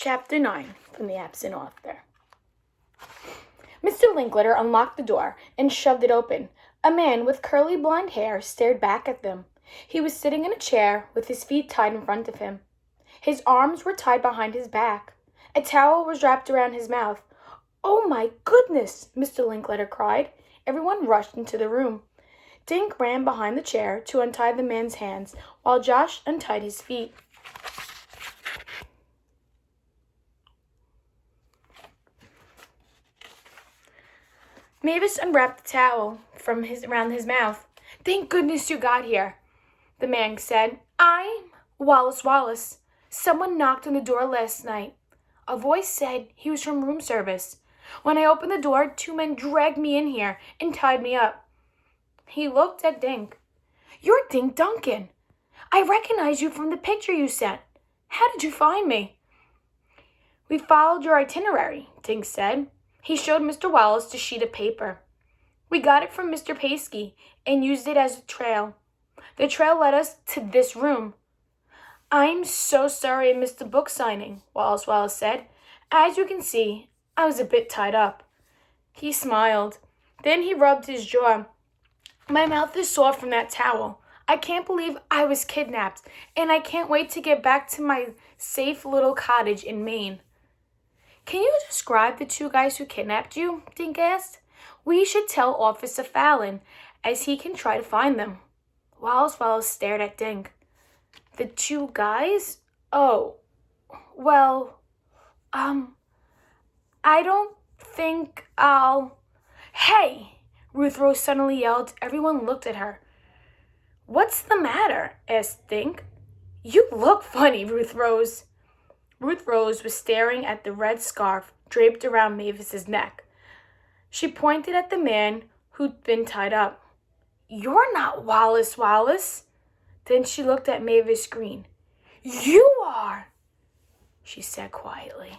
Chapter 9 from the Absent Author. Mr. Linklater unlocked the door and shoved it open. A man with curly blonde hair stared back at them. He was sitting in a chair with his feet tied in front of him. His arms were tied behind his back. A towel was wrapped around his mouth. "Oh my goodness!" Mr. Linklater cried. Everyone rushed into the room. Dink ran behind the chair to untie the man's hands while Josh untied his feet. Mavis unwrapped the towel from around his mouth. "Thank goodness you got here," the man said. "I'm Wallace Wallace. Someone knocked on the door last night. A voice said he was from room service. When I opened the door, 2 men dragged me in here and tied me up." He looked at Dink. "You're Dink Duncan. I recognize you from the picture you sent. How did you find me?" "We followed your itinerary," Dink said. He showed Mr. Wallace the sheet of paper. "We got it from Mr. Paskey and used it as a trail. The trail led us to this room." "I'm so sorry I missed the book signing," Wallace said. "As you can see, I was a bit tied up." He smiled. Then he rubbed his jaw. "My mouth is sore from that towel. I can't believe I was kidnapped, and I can't wait to get back to my safe little cottage in Maine." "Can you describe the 2 guys who kidnapped you?" Dink asked. "We should tell Officer Fallon, as he can try to find them." Wallace stared at Dink. "The 2 guys? Oh, well, I don't think I'll—" "Hey!" Ruth Rose suddenly yelled. Everyone looked at her. "What's the matter?" asked Dink. "You look funny, Ruth Rose." Ruth Rose was staring at the red scarf draped around Mavis's neck. She pointed at the man who'd been tied up. "You're not Wallace Wallace." Then she looked at Mavis Green. "You are," she said quietly.